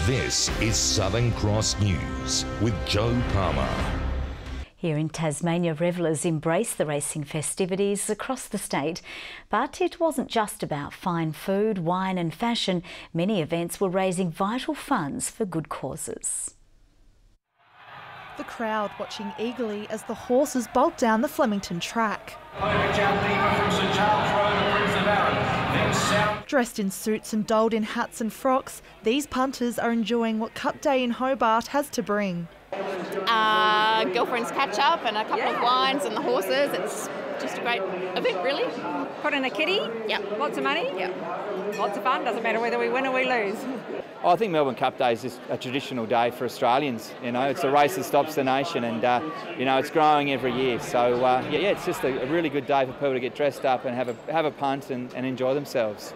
This is Southern Cross News with Joe Palmer. Here in Tasmania, revellers embrace the racing festivities across the state. But it wasn't just about fine food, wine and fashion. Many events were raising vital funds for good causes. The crowd watching eagerly as the horses bolt down the Flemington track. Dressed in suits and dolled in hats and frocks, these punters are enjoying what Cup Day in Hobart has to bring. Girlfriends catch up and a couple of wines and the horses. It's just a great event, really. Put in a kitty, Yep. lots of money, Yep. lots of fun, doesn't matter whether we win or we lose. I think Melbourne Cup Day is just a traditional day for Australians. You know, it's a race that stops the nation, and you know, it's growing every year. So it's just a really good day for people to get dressed up and have a punt and enjoy themselves.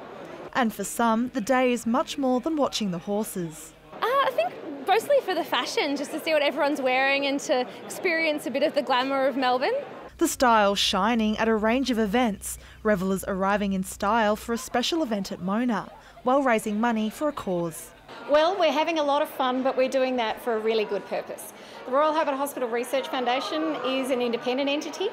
And for some, the day is much more than watching the horses. I think mostly for the fashion, just to see what everyone's wearing and to experience a bit of the glamour of Melbourne. The style shining at a range of events, revellers arriving in style for a special event at Mona, while raising money for a cause. Well, we're having a lot of fun, but we're doing that for a really good purpose. The Royal Hobart Hospital Research Foundation is an independent entity,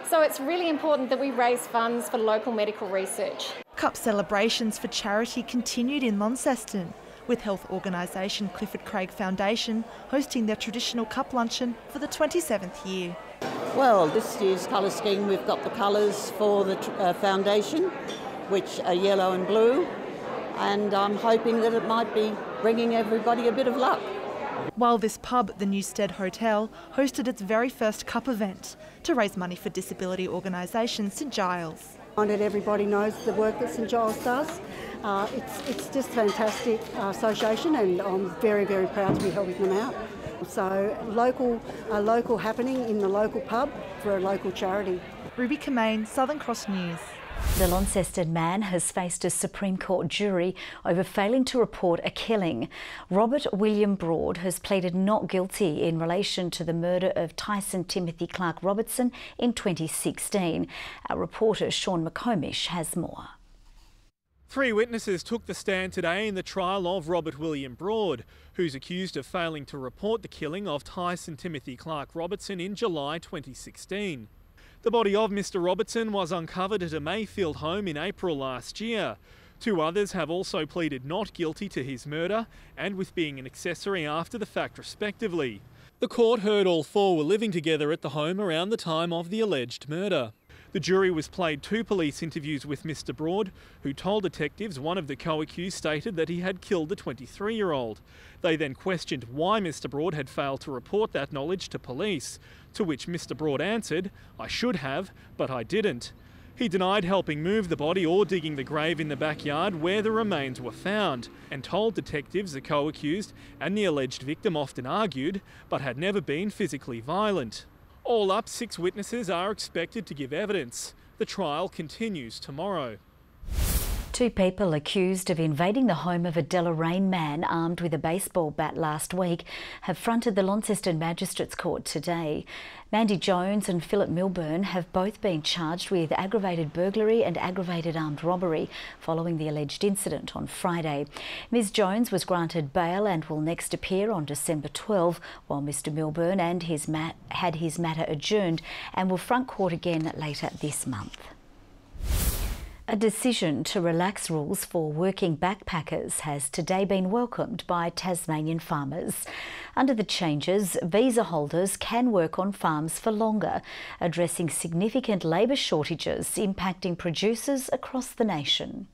so it's really important that we raise funds for local medical research. Cup celebrations for charity continued in Launceston, with health organisation Clifford Craig Foundation hosting their traditional cup luncheon for the 27th year. Well, this year's colour scheme, we've got the colours for the foundation, which are yellow and blue, and I'm hoping that it might be bringing everybody a bit of luck. While this pub, the Newstead Hotel, hosted its very first cup event to raise money for disability organisation St Giles. That everybody knows the work that St Giles does. It's just a fantastic association, and I'm very, very proud to be helping them out. So a local happening in the local pub for a local charity. Ruby Kamain, Southern Cross News. The Launceston man has faced a Supreme Court jury over failing to report a killing. Robert William Broad has pleaded not guilty in relation to the murder of Tyson Timothy Clark Robertson in 2016. Our reporter Sean McComish has more. 3 witnesses took the stand today in the trial of Robert William Broad, who's accused of failing to report the killing of Tyson Timothy Clark Robertson in July 2016. The body of Mr Robertson was uncovered at a Mayfield home in April last year. 2 others have also pleaded not guilty to his murder and with being an accessory after the fact respectively. The court heard all 4 were living together at the home around the time of the alleged murder. The jury was played 2 police interviews with Mr Broad, who told detectives one of the co-accused stated that he had killed the 23-year-old. They then questioned why Mr Broad had failed to report that knowledge to police, to which Mr Broad answered, "I should have, but I didn't." He denied helping move the body or digging the grave in the backyard where the remains were found, and told detectives the co-accused and the alleged victim often argued, but had never been physically violent. All up, 6 witnesses are expected to give evidence. The trial continues tomorrow. 2 people accused of invading the home of a Deloraine man armed with a baseball bat last week have fronted the Launceston Magistrates Court today. Mandy Jones and Philip Milburn have both been charged with aggravated burglary and aggravated armed robbery following the alleged incident on Friday. Ms Jones was granted bail and will next appear on December 12, while Mr Milburn and had his matter adjourned and will front court again later this month. A decision to relax rules for working backpackers has today been welcomed by Tasmanian farmers. Under the changes, visa holders can work on farms for longer, addressing significant labour shortages impacting producers across the nation.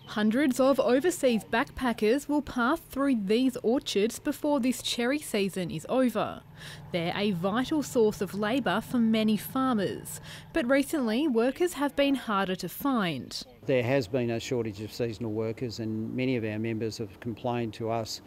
Hundreds of overseas backpackers will pass through these orchards before this cherry season is over. They're a vital source of labour for many farmers, but recently workers have been harder to find. There has been a shortage of seasonal workers, and many of our members have complained to us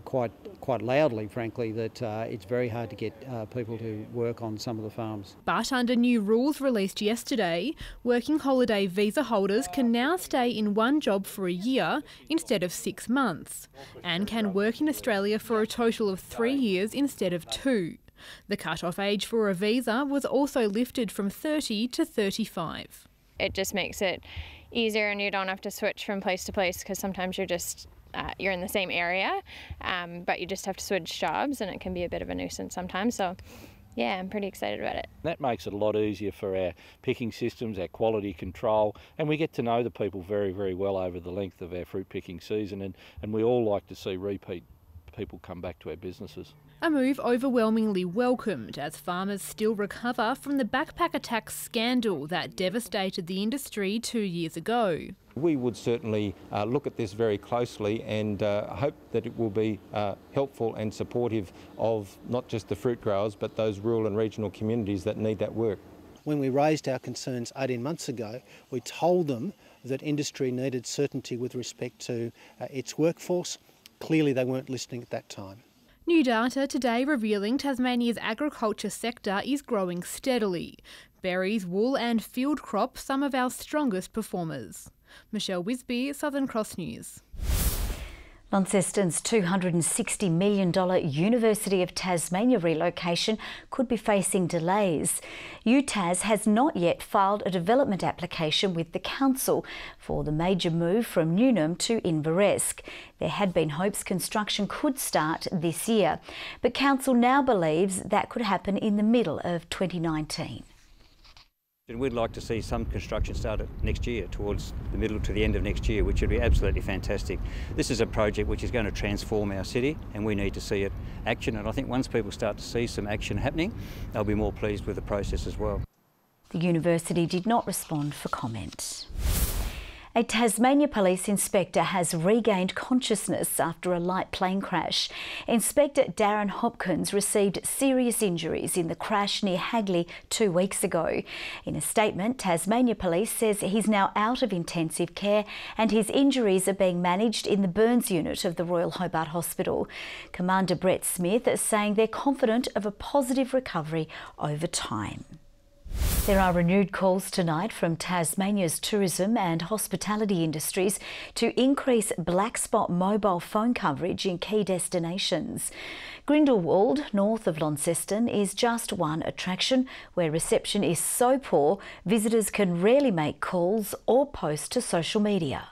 quite loudly, frankly, that it's very hard to get people to work on some of the farms. But under new rules released yesterday, working holiday visa holders can now stay in one job for a year instead of 6 months, and can work in Australia for a total of 3 years instead of 2. The cut-off age for a visa was also lifted from 30 to 35. It just makes it easier and you don't have to switch from place to place because sometimes you're just you're in the same area, but you just have to switch jobs, and it can be a bit of a nuisance sometimes. So yeah, I'm pretty excited about it. That makes it a lot easier for our picking systems, our quality control, and we get to know the people very, very well over the length of our fruit picking season, and we all like to see repeat people come back to our businesses. A move overwhelmingly welcomed as farmers still recover from the backpacker tax scandal that devastated the industry 2 years ago. We would certainly look at this very closely and hope that it will be helpful and supportive of not just the fruit growers but those rural and regional communities that need that work. When we raised our concerns 18 months ago, we told them that industry needed certainty with respect to its workforce. Clearly they weren't listening at that time. New data today revealing Tasmania's agriculture sector is growing steadily. Berries, wool and field crops some of our strongest performers. Michelle Wisby, Southern Cross News. Launceston's $260 million University of Tasmania relocation could be facing delays. UTAS has not yet filed a development application with the council for the major move from Newnham to Inveresk. There had been hopes construction could start this year, but council now believes that could happen in the middle of 2019. We'd like to see some construction start next year, towards the middle to the end of next year, which would be absolutely fantastic. This is a project which is going to transform our city, and we need to see it action. And I think once people start to see some action happening, they'll be more pleased with the process as well. The university did not respond for comment. A Tasmania police inspector has regained consciousness after a light plane crash. Inspector Darren Hopkins received serious injuries in the crash near Hagley 2 weeks ago. In a statement, Tasmania Police says he's now out of intensive care and his injuries are being managed in the burns unit of the Royal Hobart Hospital. Commander Brett Smith is saying they're confident of a positive recovery over time. There are renewed calls tonight from Tasmania's tourism and hospitality industries to increase black spot mobile phone coverage in key destinations. Grindelwald, north of Launceston, is just one attraction where reception is so poor visitors can rarely make calls or post to social media.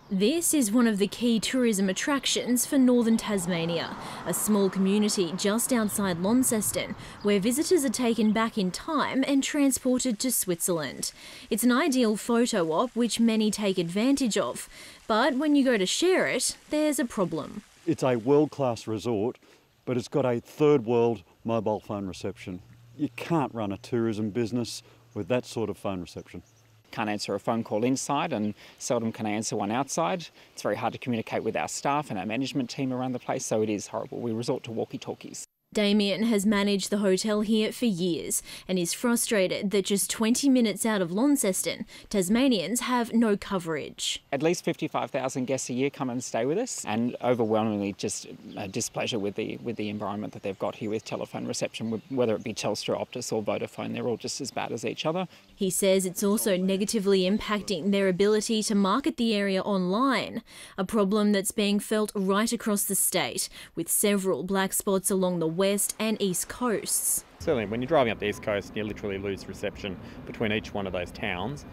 This is one of the key tourism attractions for northern Tasmania, a small community just outside Launceston, where visitors are taken back in time and transported to Switzerland. It's an ideal photo op which many take advantage of, but when you go to share it, there's a problem. It's a world-class resort, but it's got a third world mobile phone reception. You can't run a tourism business with that sort of phone reception. Can't answer a phone call inside and seldom can I answer one outside. It's very hard to communicate with our staff and our management team around the place, so it is horrible. We resort to walkie-talkies. Damien has managed the hotel here for years and is frustrated that just 20 minutes out of Launceston, Tasmanians have no coverage. At least 55,000 guests a year come and stay with us, and overwhelmingly just displeasure with the environment that they've got here with telephone reception, whether it be Telstra, Optus or Vodafone. They're all just as bad as each other. He says it's also negatively impacting their ability to market the area online, a problem that's being felt right across the state, with several black spots along the west and east coasts. Certainly, when you're driving up the east coast and you literally lose reception between each one of those towns,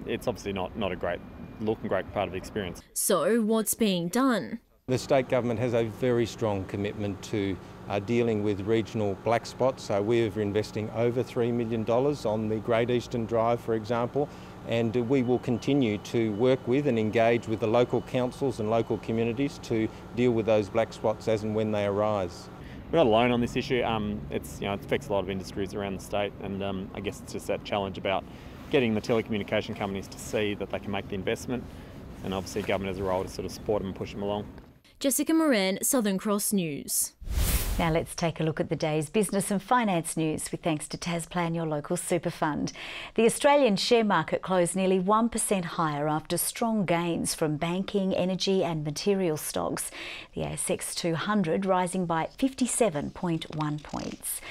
it's obviously not a great look and great part of the experience. So what's being done? The state government has a very strong commitment to dealing with regional black spots. So we're investing over $3 million on the Great Eastern Drive, for example, and we will continue to work with and engage with the local councils and local communities to deal with those black spots as and when they arise. We're not alone on this issue. It affects a lot of industries around the state, and I guess it's just that challenge about getting the telecommunication companies to see that they can make the investment, and obviously government has a role to sort of support them and push them along. Jessica Moran, Southern Cross News. Now let's take a look at the day's business and finance news with thanks to Tasplan, your local super fund. The Australian share market closed nearly 1% higher after strong gains from banking, energy and material stocks. The ASX 200 rising by 57.1 points.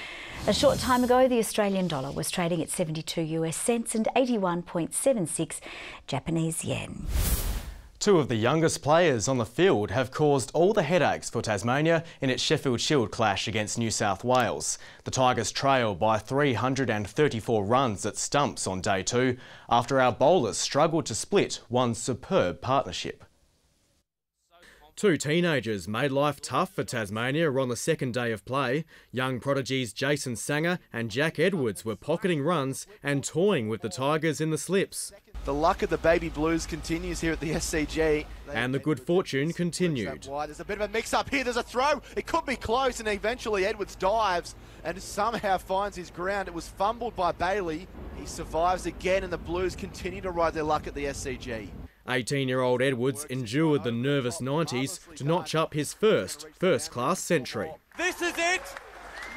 A short time ago, the Australian dollar was trading at 72 US cents and 81.76 Japanese yen. Two of the youngest players on the field have caused all the headaches for Tasmania in its Sheffield Shield clash against New South Wales. The Tigers trailed by 334 runs at stumps on day two after our bowlers struggled to split one superb partnership. Two teenagers made life tough for Tasmania on the second day of play. Young prodigies Jason Sanger and Jack Edwards were pocketing runs and toying with the Tigers in the slips. The luck of the Baby Blues continues here at the SCG. And the good fortune continued. There's a bit of a mix-up here. There's a throw. It could be close, and eventually Edwards dives and somehow finds his ground. It was fumbled by Bailey. He survives again, and the Blues continue to ride their luck at the SCG. 18-year-old Edwards endured the nervous 90s to notch up his first-class century. This is it!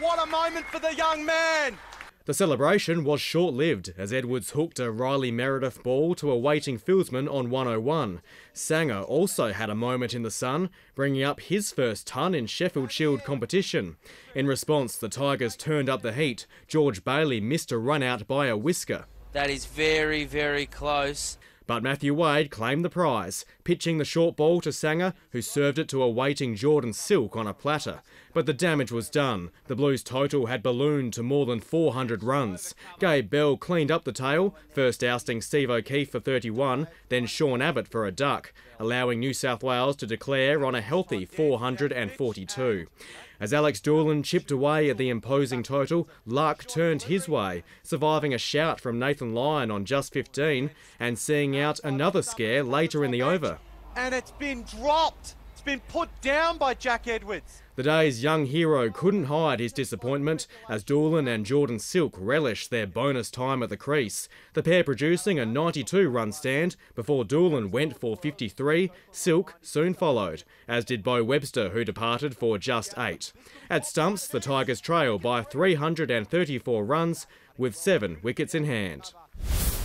What a moment for the young man! The celebration was short-lived as Edwards hooked a Riley Meredith ball to a waiting fieldsman on 101. Sanger also had a moment in the sun, bringing up his first ton in Sheffield Shield competition. In response, the Tigers turned up the heat. George Bailey missed a run out by a whisker. That is very, very close. But Matthew Wade claimed the prize, pitching the short ball to Sanger, who served it to a waiting Jordan Silk on a platter. But the damage was done. The Blues' total had ballooned to more than 400 runs. Gabe Bell cleaned up the tail, first ousting Steve O'Keefe for 31, then Sean Abbott for a duck, allowing New South Wales to declare on a healthy 442. As Alex Doolan chipped away at the imposing total, luck turned his way, surviving a shout from Nathan Lyon on just 15 and seeing out another scare later in the over. And it's been dropped. It's been put down by Jack Edwards. The day's young hero couldn't hide his disappointment as Doolan and Jordan Silk relished their bonus time at the crease, the pair producing a 92-run stand before Doolan went for 53. Silk soon followed, as did Bo Webster, who departed for just 8. At stumps, the Tigers trail by 334 runs with 7 wickets in hand.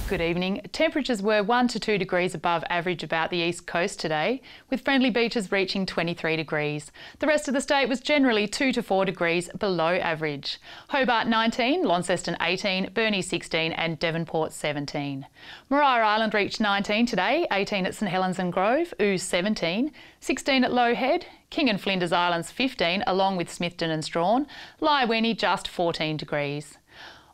Good evening. Temperatures were 1 to 2 degrees above average about the east coast today, with friendly beaches reaching 23 degrees. The rest of the state was generally 2 to 4 degrees below average. Hobart 19, Launceston 18, Burnie 16 and Devonport 17. Maria Island reached 19 today, 18 at St Helens and Grove, Ouse 17, 16 at Low Head, King and Flinders Islands 15 along with Smithton and Strawn, Lyawini just 14 degrees.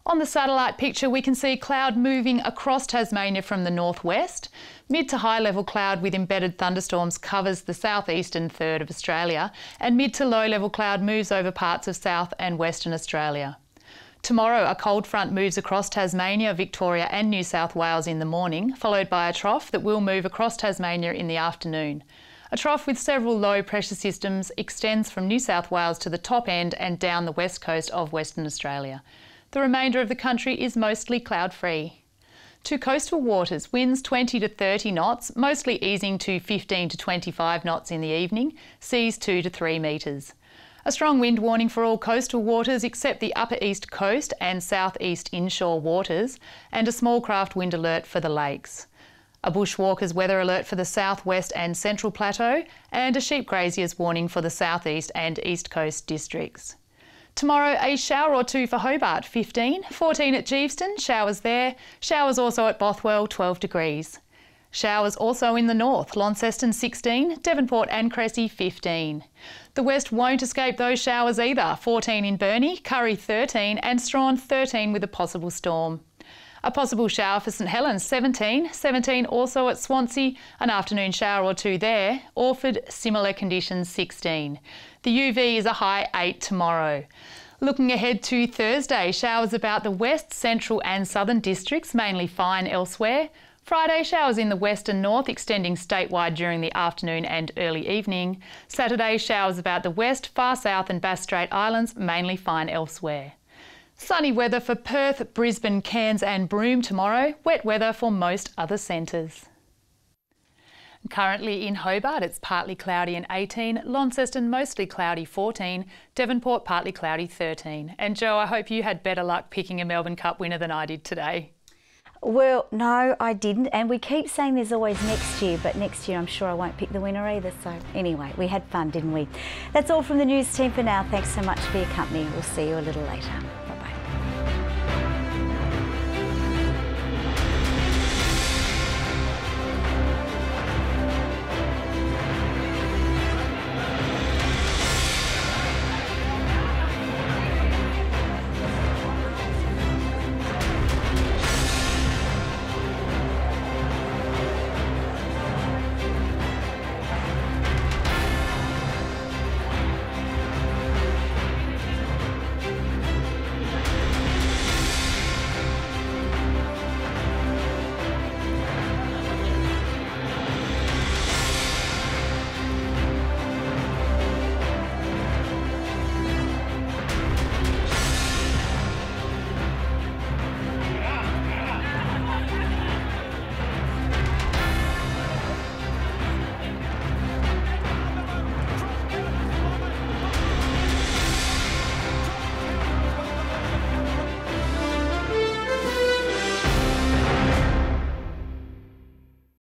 On the satellite picture, we can see cloud moving across Tasmania from the northwest. Mid to high level cloud with embedded thunderstorms covers the southeastern third of Australia, and mid to low level cloud moves over parts of South and Western Australia. Tomorrow, a cold front moves across Tasmania, Victoria and New South Wales in the morning, followed by a trough that will move across Tasmania in the afternoon. A trough with several low pressure systems extends from New South Wales to the top end and down the west coast of Western Australia. The remainder of the country is mostly cloud-free. To coastal waters, winds 20 to 30 knots, mostly easing to 15 to 25 knots in the evening, seas 2 to 3 metres. A strong wind warning for all coastal waters except the upper east coast and southeast inshore waters, and a small craft wind alert for the lakes. A bushwalkers weather alert for the southwest and central plateau, and a sheep graziers warning for the southeast and east coast districts. Tomorrow, a shower or two for Hobart, 15, 14 at Geeveston, showers there. Showers also at Bothwell, 12 degrees. Showers also in the north, Launceston 16, Devonport and Cressy 15. The west won't escape those showers either, 14 in Burnie, Curry 13 and Strawn 13 with a possible storm. A possible shower for St Helens, 17 also at Swansea, an afternoon shower or two there. Orford, similar conditions, 16. The UV is a high 8 tomorrow. Looking ahead to Thursday, showers about the west, central and southern districts, mainly fine elsewhere. Friday, showers in the west and north, extending statewide during the afternoon and early evening. Saturday, showers about the west, far south and Bass Strait Islands, mainly fine elsewhere. Sunny weather for Perth, Brisbane, Cairns and Broome tomorrow. Wet weather for most other centres. Currently in Hobart, it's partly cloudy and 18, Launceston mostly cloudy 14, Devonport partly cloudy 13. And Jo, I hope you had better luck picking a Melbourne Cup winner than I did today. Well, no, I didn't, and we keep saying there's always next year, but next year I'm sure I won't pick the winner either. So anyway, we had fun, didn't we? That's all from the news team for now. Thanks so much for your company. We'll see you a little later.